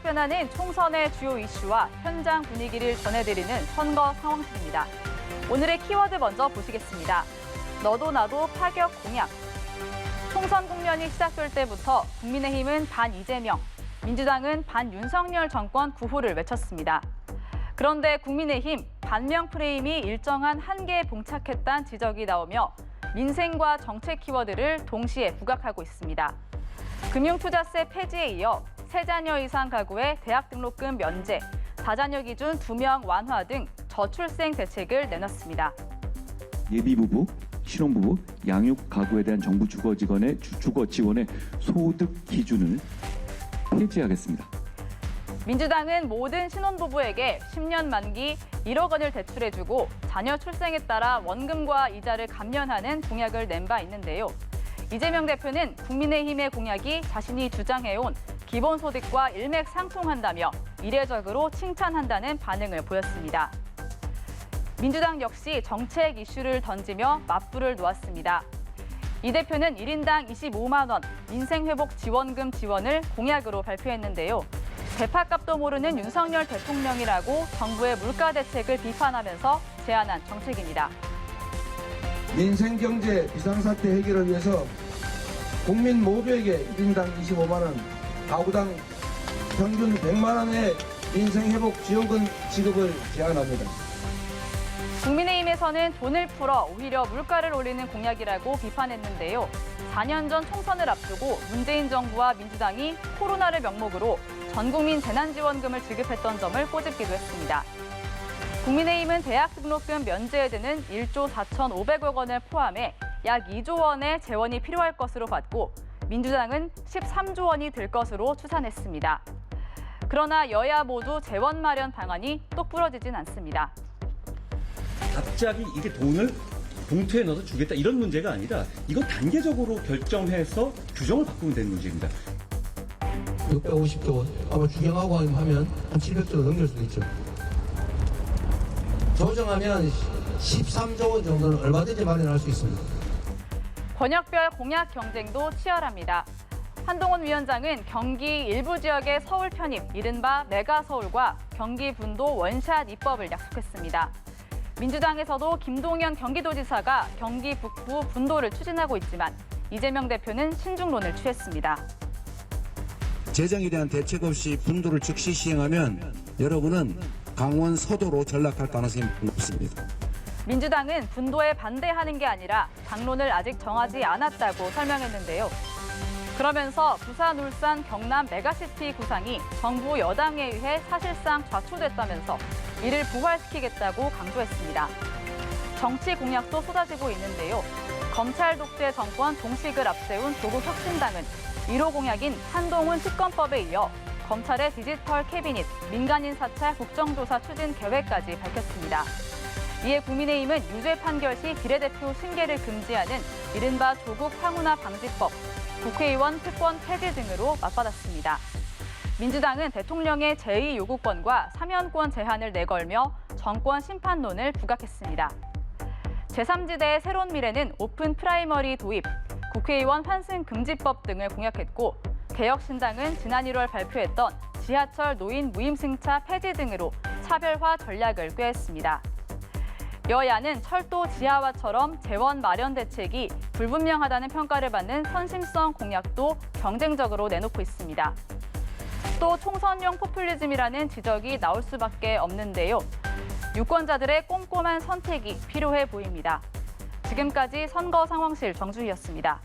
변하는 총선의 주요 이슈와 현장 분위기를 전해드리는 선거 상황실입니다. 오늘의 키워드 먼저 보시겠습니다. 너도 나도 파격 공약. 총선 국면이 시작될 때부터 국민의힘은 반 이재명, 민주당은 반 윤석열 정권 구호를 외쳤습니다. 그런데 국민의힘 반명 프레임이 일정한 한계에 봉착했다는 지적이 나오며 민생과 정책 키워드를 동시에 부각하고 있습니다. 금융투자세 폐지에 이어 세 자녀 이상 가구의 대학 등록금 면제, 다자녀 기준 2명 완화 등 저출생 대책을 내놨습니다. 예비부부, 신혼부부, 양육 가구에 대한 정부 주거 지원의 소득 기준을 폐지하겠습니다. 민주당은 모든 신혼부부에게 10년 만기 1억 원을 대출해주고 자녀 출생에 따라 원금과 이자를 감면하는 공약을 낸 바 있는데요. 이재명 대표는 국민의힘의 공약이 자신이 주장해온 기본소득과 일맥상통한다며 이례적으로 칭찬한다는 반응을 보였습니다. 민주당 역시 정책 이슈를 던지며 맞불을 놓았습니다. 이 대표는 1인당 25만 원 민생회복 지원금 지원을 공약으로 발표했는데요. 대파값도 모르는 윤석열 대통령이라고 정부의 물가 대책을 비판하면서 제안한 정책입니다. 민생경제 비상사태 해결을 위해서 국민 모두에게 1인당 25만 원, 가구당 평균 100만 원의 민생회복 지원금 지급을 제안합니다. 국민의힘에서는 돈을 풀어 오히려 물가를 올리는 공약이라고 비판했는데요. 4년 전 총선을 앞두고 문재인 정부와 민주당이 코로나를 명목으로 전국민 재난지원금을 지급했던 점을 꼬집기도 했습니다. 국민의힘은 대학 등록금 면제에 드는 1조 4,500억 원을 포함해 약 2조 원의 재원이 필요할 것으로 봤고 민주당은 13조 원이 들 것으로 추산했습니다. 그러나 여야 모두 재원 마련 방안이 똑부러지진 않습니다. 갑자기 이게 돈을 봉투에 넣어서 주겠다 이런 문제가 아니라 이거 단계적으로 결정해서 규정을 바꾸면 되는 문제입니다. 650조 아마 추경하고 하면 한 700조 넘길 수도 있죠. 조정하면 13조 원 정도는 얼마든지 마련할 수 있습니다. 권역별 공약 경쟁도 치열합니다. 한동훈 위원장은 경기 일부 지역의 서울 편입, 이른바 메가서울과 경기 분도 원샷 입법을 약속했습니다. 민주당에서도 김동연 경기도지사가 경기 북부 분도를 추진하고 있지만 이재명 대표는 신중론을 취했습니다. 재정에 대한 대책 없이 분도를 즉시 시행하면 여러분은 강원 서도로 전락할 가능성이 높습니다. 민주당은 분도에 반대하는 게 아니라 당론을 아직 정하지 않았다고 설명했는데요. 그러면서 부산, 울산, 경남 메가시티 구상이 정부 여당에 의해 사실상 좌초됐다면서 이를 부활시키겠다고 강조했습니다. 정치 공약도 쏟아지고 있는데요. 검찰 독재 정권 동식을 앞세운 조국혁신당은 1호 공약인 한동훈 특검법에 이어 검찰의 디지털 캐비닛, 민간인 사찰 국정조사 추진 계획까지 밝혔습니다. 이에 국민의힘은 유죄 판결 시 비례대표 승계를 금지하는 이른바 조국 황운하 방지법, 국회의원 특권 폐지 등으로 맞받았습니다. 민주당은 대통령의 제2요구권과 사면권 제한을 내걸며 정권 심판론을 부각했습니다. 제3지대의 새로운 미래는 오픈 프라이머리 도입, 국회의원 환승 금지법 등을 공약했고 개혁신당은 지난 1월 발표했던 지하철 노인 무임승차 폐지 등으로 차별화 전략을 꾀했습니다. 여야는 철도 지하화처럼 재원 마련 대책이 불분명하다는 평가를 받는 선심성 공약도 경쟁적으로 내놓고 있습니다. 또 총선용 포퓰리즘이라는 지적이 나올 수밖에 없는데요. 유권자들의 꼼꼼한 선택이 필요해 보입니다. 지금까지 선거 상황실 정주희였습니다.